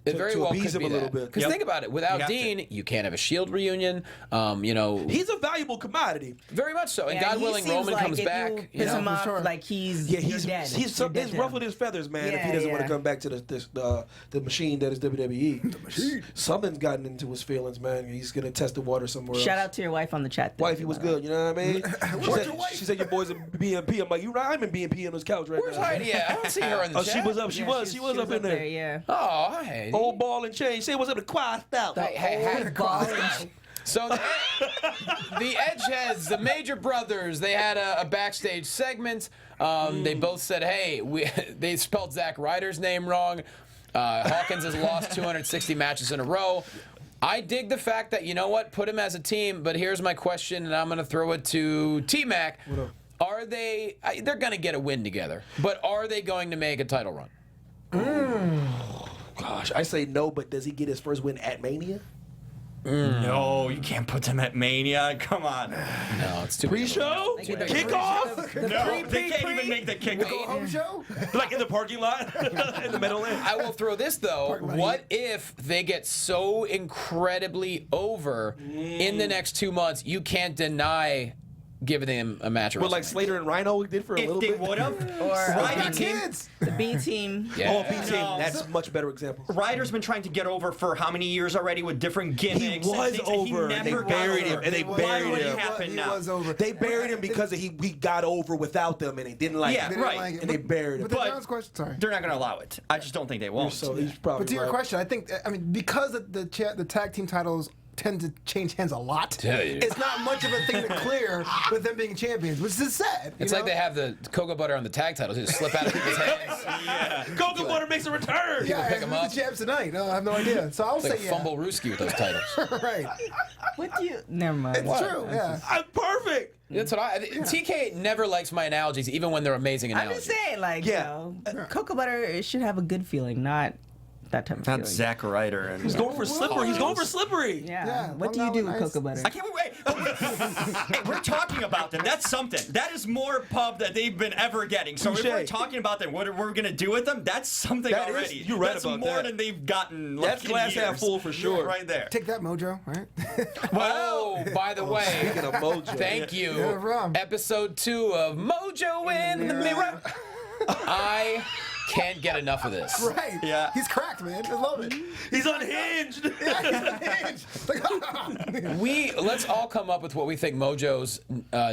It very to well appease could him be a little that. bit. Because Yep. think about it. You Without have Dean, you can't have a Shield reunion. He's a valuable commodity. Very much so. And Yeah, God he willing, seems Roman like comes if back. You You piss know? him off, sure. like he's Yeah, you're dead. he's You're dead he's to ruffled him. his feathers, man. if he Yeah, doesn't want yeah. to come back to the machine that is WWE. The machine. Something's gotten into his feelings, man. He's gonna test the water somewhere Shout else. out to your wife on the chat. Wifey was good, you know what I mean? She said your boys in BMP. I'm like, you right? I'm in BMP on this couch right Where's now. Heidi at? I don't see her in the Oh, chat. she was up. She Yeah, was up in there. Yeah. Oh, hi, Heidi. Old ball and chain. Say what's up to quiet out. Hey. Ball. So the Edgeheads, the Major Brothers, they had a backstage segment. They both said, hey, they spelled Zack Ryder's name wrong. Hawkins has lost 260 matches in a row. I dig the fact that, you know what, put him as a team, but here's my question, and I'm going to throw it to T-Mac. Are they, they're going to get a win together, but are they going to make a title run? Gosh, I say no, but does he get his first win at Mania? No, you can't put them at Mania. Come on. No, it's too Pre-show? Kickoff? No, they can't even make the kickoff. Home show? Like in the parking lot? In the Meadowlands? I will throw this though. What if they get so incredibly over in the next 2 months, you can't deny giving them a match? What, like Slater and Rhino did for a little If they bit? would have, Or Kids. the B team. Yeah. Oh, B-Team. That's a much better example. Ryder's been trying to get over for how many years already with different gimmicks? He and was things, and over. He They never got buried over. him, and they Why buried would him. it happen He now? was over. They buried him because he got over without them, and they didn't like Yeah, it. They didn't right. like it. And they buried him. But the But- John's question, sorry. They're not going to allow it. I just don't think they won't. So he's probably But to your right. question, I think, because the tag team titles tend to change hands a lot, Tell you. it's not much of a thing to clear with them being champions, which is sad. It's like they have the cocoa butter on the tag titles. They just slip out of people's hands. Cocoa Butter makes a return. Yeah, pick 'em who's up. the champs tonight? No, I have no idea. So I'll It's like say a yeah. fumble Rooski with those titles. Right. What do you? Never mind. It's true. Yeah. I'm perfect. That's what TK never likes my analogies, even when they're amazing I'm analogies. just saying, like, Yeah. cocoa butter, it should have a good feeling, not that type of feeling. That's Zack Ryder. And He's going for slippery. He's going for slippery. Yeah. Yeah, What do you do with nice. cocoa butter? I can't wait. Hey, we're talking about them. That's something. That is more pub that they've been ever getting. So if Touche. we're talking about them, what we're going to do with them, that's something That is- already. you're right that's about more that. than they've gotten. That's in glass half years. full for sure. Right there. Take that, Mojo. Right. Oh, by the way, Speaking of Mojo. thank you. Yeah, Rom. Episode 2 of Mojo in the Mirror. I can't get enough of this. Right. Yeah. He's cracked, man. I love it. He's unhinged. Let's all come up with what we think Mojo's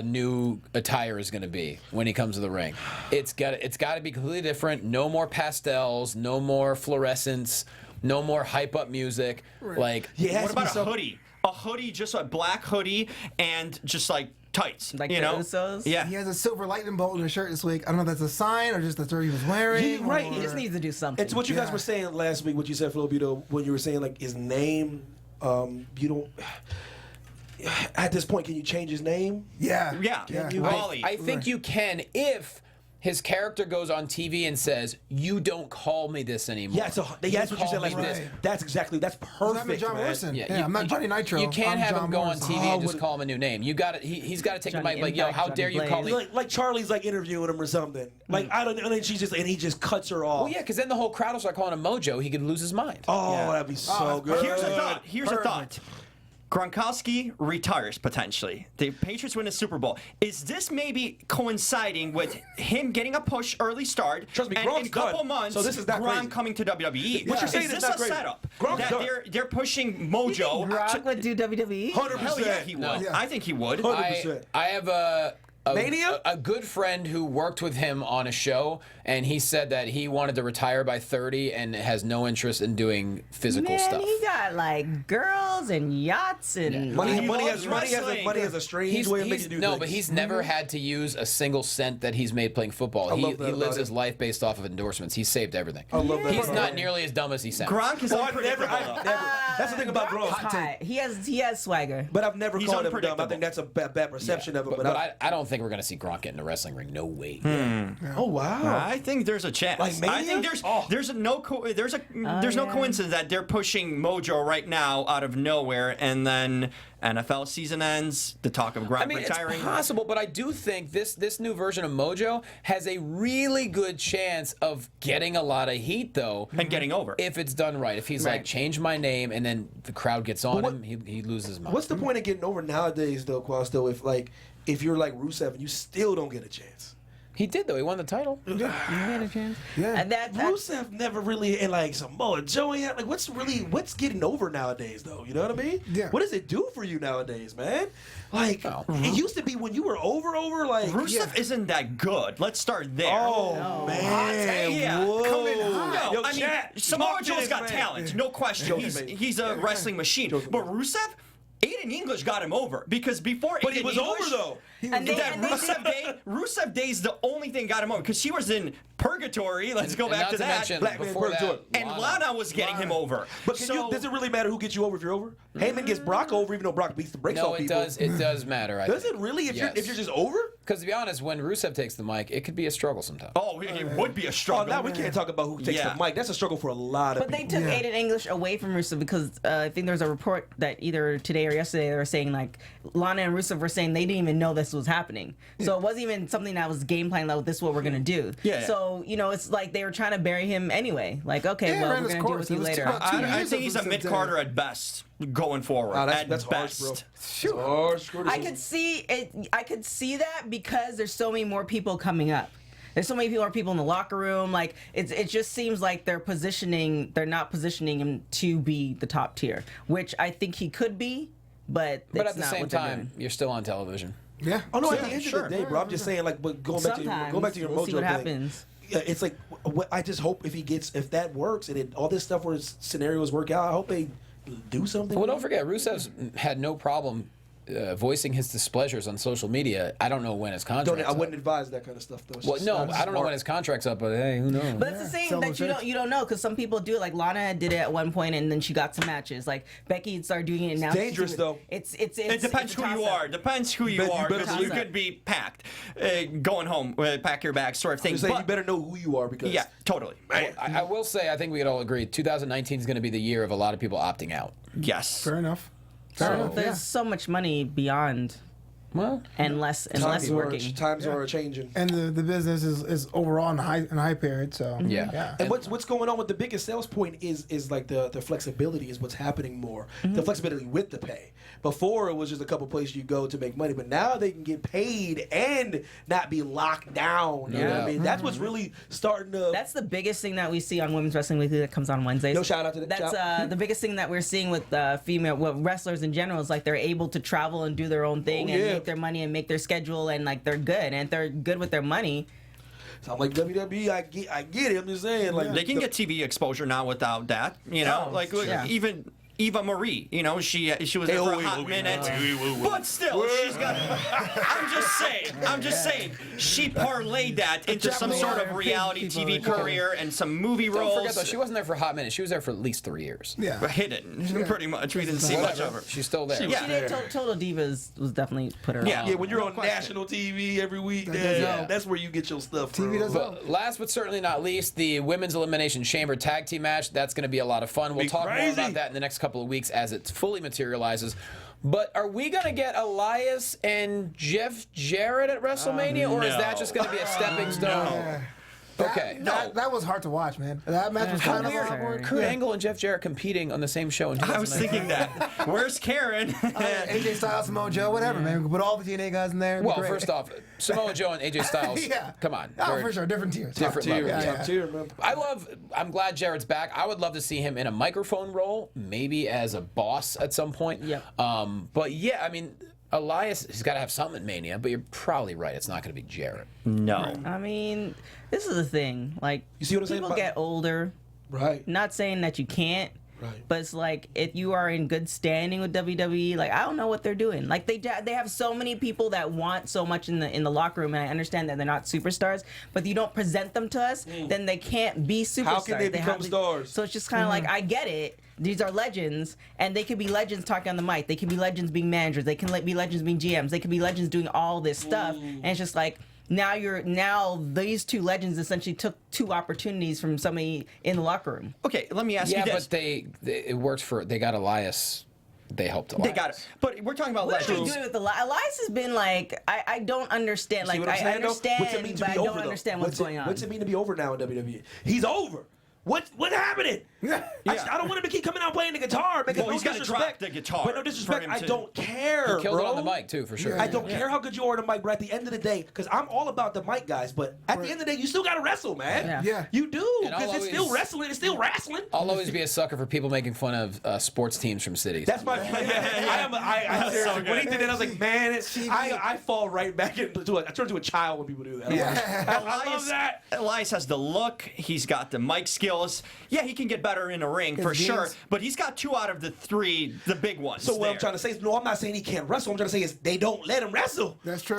new attire is going to be when he comes to the ring. It's got to be completely different. No more pastels. No more fluorescence. No more hype up music. Like Yeah, What about a hoodie? A hoodie, just a black hoodie, and just like tights. Like you the know? Usos? Yeah. He has a silver lightning bolt in his shirt this week. I don't know if that's a sign or just that's what he was wearing. Right. or- He just needs to do something. It's what you guys Yeah. were saying last week, what you said, Filipino, when you were saying, like, his name, you don't... At this point, can you change his name? Yeah. you- Wally. I think you can if his character goes on TV and says, "You don't call me this anymore." Yeah, so that's what you call said last me week. this. That's perfect, I'm John man. Morrison. Yeah, Yeah, I'm not Johnny Nitro. You can't I'm have John him go on Morrison. TV Oh, and just what- call him a new name. You got to. He's got to take the Johnny mic like, "Yo, Impact, how Johnny dare you call me?" Blaze. Like Charlie's like interviewing him or something. Like I don't, and then and he just cuts her off. Well, yeah, because then the whole crowd will start calling him Mojo. He could lose his mind. Oh, Yeah. that'd be so good. Here's a thought. Here's a Perfect. thought. Gronkowski retires potentially. The Patriots win a Super Bowl. Is this maybe coinciding with him getting a push early start? Trust me, and Gronk's in a couple done. months, So this is not Gronk crazy. coming to WWE. What you're saying is is this not a crazy. setup? Gronk's That done. they're pushing Mojo. Brock would do WWE? 100%. Hell yeah, he would. No. Yeah. I think he would. 100%. I have a Mania? a good friend who worked with him on a show, and he said that he wanted to retire by 30 and has no interest in doing physical Man, stuff. he got like girls and yachts and Money He has loves wrestling. a strange way of making you do no, things. but he's never had to use a single cent that he's made playing football. I He love that lives about his him. life based off of endorsements. He's saved everything. I love that He's about not him. nearly as dumb as he sounds. Gronk is Oh, I've unpredictable. never. That's the thing about Gronk. hot. He has swagger. But I've never He's called him dumb. I unpredictable. think that's a bad perception of him. But I don't think we're going to see Gronk get in the wrestling ring. No way. oh wow. I think there's a chance. Like I think Mania? there's no coincidence that they're pushing Mojo right now out of nowhere, and then NFL season ends. The talk of Gronk I mean, retiring. it's possible, but I do think this new version of Mojo has a really good chance of getting a lot of heat, though, and getting over. if it's done right. If he's like, change my name, and then the crowd gets on him, he loses his mind. What's the point of getting over nowadays, though, Quas? Though, if you're like Rusev and you still don't get a chance. He did, though. He won the title. You had a chance. Yeah. And that Rusev never really, and like Samoa Joe, like what's getting over nowadays, though? You know what I mean? Yeah. What does it do for you nowadays, man? Like it used to be when you were over, like Rusev isn't that good. Let's start there. Oh man, Yeah. whoa. Coming hot. Yo, I mean, chat, Samoa talk to Joe's this got man. talent, no question. Joe's amazing. He's a wrestling machine. Joe's But amazing. Rusev, Aiden Aiden English got him over because before But Aiden he was English, over though. Rusev Day is the only thing got him over because he was in purgatory. Let's go back not to to that. mention, Black man before that, purgatory. And Lana was getting him over. But does it really matter who gets you over if you're over? Heyman gets Brock over, even though Brock beats the brakes No, off it people. does. It does matter. Does it really? If you're just over? Because to be honest, when Rusev takes the mic, it could be a struggle sometimes. Oh, it would be a Oh, struggle. now we can't talk about who takes Yeah. the mic. That's a struggle for a lot of But they people. took Aiden English away from Rusev because I think there was a report that either today or yesterday they were saying like Lana and Rusev were saying they didn't even know this was happening. So it wasn't even something that was game plan like this is what we're gonna do. Yeah. So it's like they were trying to bury him anyway. Like okay, Yeah, well ran we're its gonna deal course. with It you was later. two I years think of he's a Rusev mid-Carter at best going forward. Oh, at that's harsh, best. bro. That's harsh criticism. I could see it. I could see that because there's so many more people coming up. There's so many more people in the locker room. Like it just seems like they're not positioning him to be the top tier, which I think he could be, but But it's at the not same what they're time, doing. you're still on television. Yeah. Oh no! At Yeah, the end sure. of the day, bro, I'm just saying, like, but going back to your we'll see Mojo what thing. happens. Yeah, it's like I just hope if that works and all this stuff where scenarios work out, I hope they do something. Well, don't forget, Rusev's had no problem voicing his displeasures on social media. I don't know when his contract's I up. wouldn't advise that kind of stuff though. It's Well, just no, not I don't know smart. when his contract's up, but hey, who knows? But it's the same Sell that those you shirts. don't know because some people do it. Like Lana did it at one point and then she got some matches. Like Becky started doing it and now she's dangerous, doing though. It Depends who you are. Depends who you are. better Because believe you it. could be packed, going home, pack your bags, sort of thing. I'm saying But- you better know who you are because Yeah, totally. I will say, I think we could all agree, 2019 is going to be the year of a lot of people opting out. Yes. Fair enough. So there's so much money beyond Well, and less working. times are changing. And the business is overall in high period. So Yeah. And what's going on with the biggest sales point is like the flexibility is what's happening more. The flexibility with the pay. Before it was just a couple places you go to make money, but now they can get paid and not be locked down. You know what I mean? That's what's really starting to. That's the biggest thing that we see on Women's Wrestling Weekly that comes on Wednesdays. No, shout out to the- That's shout- the biggest thing that we're seeing with wrestlers in general is like they're able to travel and do their own thing and yeah. make their money and make their schedule and like they're good and if they're good with their money. Sound like WWE. I get it. I'm just saying, like They can get TV exposure now without that. You know, yeah. even Eva Marie. You know, she was there for a hot minute, but still, she's got. I'm just saying. She parlayed that into some sort of reality TV career and some movie don't roles. forget, though, she wasn't there for a hot minute. She was there for at least 3 years. yeah. Hidden, pretty much. We didn't see much of her. She's still there. Yeah. She did Total Divas was definitely put her Yeah. on. yeah, when you're on question. national TV every week, does help. that's where you get your stuff. TV bro. does help. But last but certainly not least, the Women's Elimination Chamber Tag Team match. That's going to be a lot of fun. We'll Be talk more crazy. about that in the next couple of weeks as it fully materializes. But are we going to get Elias and Jeff Jarrett at WrestleMania, or is no. that just going to be a stepping stone? Okay. That was hard to watch, man. That match was How kind of weird. awkward. Kurt Angle and Jeff Jarrett competing on the same show in I was 2019. thinking that. Where's Karen? AJ Styles, Samoa Joe, whatever, man. We can put all the TNA guys in there. It'd be Well, great. first off, Samoa Joe and AJ Styles. yeah. Come on. Oh, They're for sure. Different tiers. different Tier, levels. top tier, man. I'm glad Jarrett's back. I would love to see him in a microphone role, maybe as a boss at some point. Yep. But yeah, I mean, Elias, he's got to have something at Mania, but you're probably right. It's not going to be Jarrett. No. I mean, this is the thing. Like, You see what I'm saying people about- get older. Right. Not saying that you can't. Right. But it's like if you are in good standing with WWE, like I don't know what they're doing. Like they have so many people that want so much in the locker room, and I understand that they're not superstars. But if you don't present them to us, then they can't be superstars. How can they become have to- stars? So it's just kind of like I get it. These are legends, and they could be legends talking on the mic. They can be legends being managers. They can be legends being GMs. They can be legends doing all this stuff, and it's just like. Now these two legends essentially took two opportunities from somebody in the locker room. Okay, let me ask Yeah, you this. but it worked they got Elias. They helped Elias. They got it. But we're talking about What are they legends. doing with Elias has been like I don't understand. See Like what I'm I saying, though? understand, What's it mean to but be I don't over, though? understand what's going on. What's it mean to be over now in WWE? He's over. What happening? I don't want him to keep coming out playing the guitar. Because Well, he's gotta drop the guitar But no for disrespect, him I to- don't care, He killed bro. it on the mic too, for sure. I don't care how good you are on the mic, but at the end of the day, because I'm all about the mic guys, but at the end of the day, you still got to wrestle, man. Yeah. Yeah. You do, And I'll because it's still always- wrestling. It's still wrestling. I'll always be a sucker for people making fun of sports teams from cities. That's my. I seriously, when he did that, I was like, man, I fall right back into I turn into a child when people do that. I love that. Elias has the look. He's got the mic skills. heels. Yeah, he can get better in a ring for sure, genes. but he's got 2 out of the 3, the big ones. So what there. I'm trying to say is, no, I'm not saying he can't wrestle. I'm trying to say is they don't let him wrestle. That's true.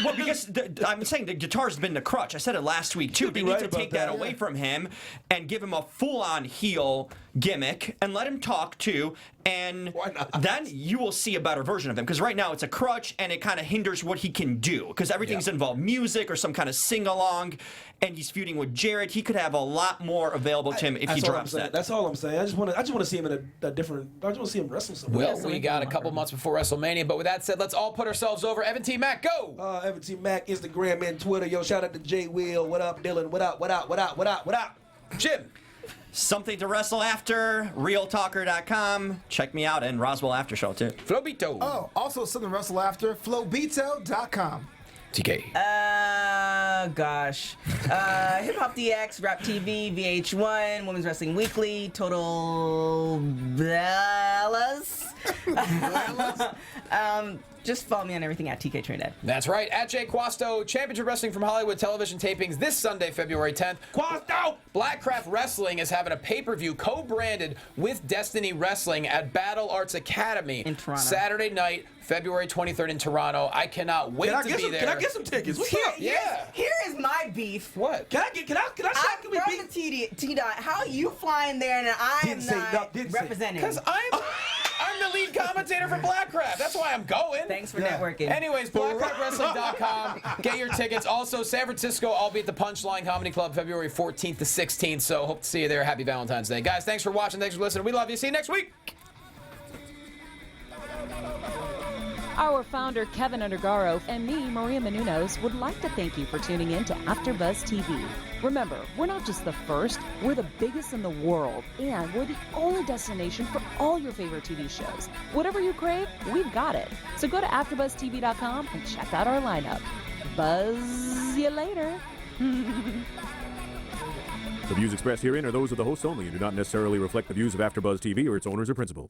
Well, because I'm saying the guitar's been the crutch. I said it last week too. Could be They need right to about take that that, away yeah. from him and give him a full-on heel gimmick and let him talk too. And Why not? then you will see a better version of him. Because right now it's a crutch and it kind of hinders what he can do. Because everything's involved music or some kind of sing-along. And he's feuding with Jarrett. He could have a lot more available to him if he That's all I'm drops saying. that. That's all I'm saying. I just want to see him in a different. I just want to see him wrestle somewhere. Well, we got a couple months before WrestleMania, but with that said, let's all put ourselves over. Evan T. Mac, go! Evan T. Mac, Instagram and Twitter. Yo, shout out to Jay Will. What up, Dylan? What up? What up? What up? What up? What up? Jim. Something to wrestle after, realtalker.com. Check me out and Roswell Aftershow too. Flobito. Oh, also something to wrestle after, flowbeato.com. TK. Gosh. Hip Hop DX, Rap TV, VH1, Women's Wrestling Weekly, Total Bellas. Just follow me on everything at TK Trinidad. That's right. At Jay Quasto, Championship Wrestling from Hollywood television tapings this Sunday, February 10th. Quasto! Blackcraft Wrestling is having a pay-per-view co-branded with Destiny Wrestling at Battle Arts Academy. In Toronto. Saturday night, February 23rd in Toronto. I cannot wait to be there. Can I get some tickets? What's up? Yeah. Here is my beef. What? Can I I'm from the T-Dot. How are you flying there and I am Didn't say not no, didn't say. representing? Because I'm the lead commentator for Blackcraft. That's why I'm going. Thanks for networking. Anyways, blackcraftwrestling.com. Get your tickets. Also, San Francisco, I'll be at the Punchline Comedy Club February 14th to 16th. So hope to see you there. Happy Valentine's Day. Guys, thanks for watching. Thanks for listening. We love you. See you next week. Our founder, Kevin Undergaro, and me, Maria Menounos, would like to thank you for tuning in to AfterBuzz TV. Remember, we're not just the first, we're the biggest in the world, and we're the only destination for all your favorite TV shows. Whatever you crave, we've got it. So go to AfterBuzzTV.com and check out our lineup. Buzz you later. The views expressed herein are those of the hosts only and do not necessarily reflect the views of AfterBuzz TV or its owners or principals.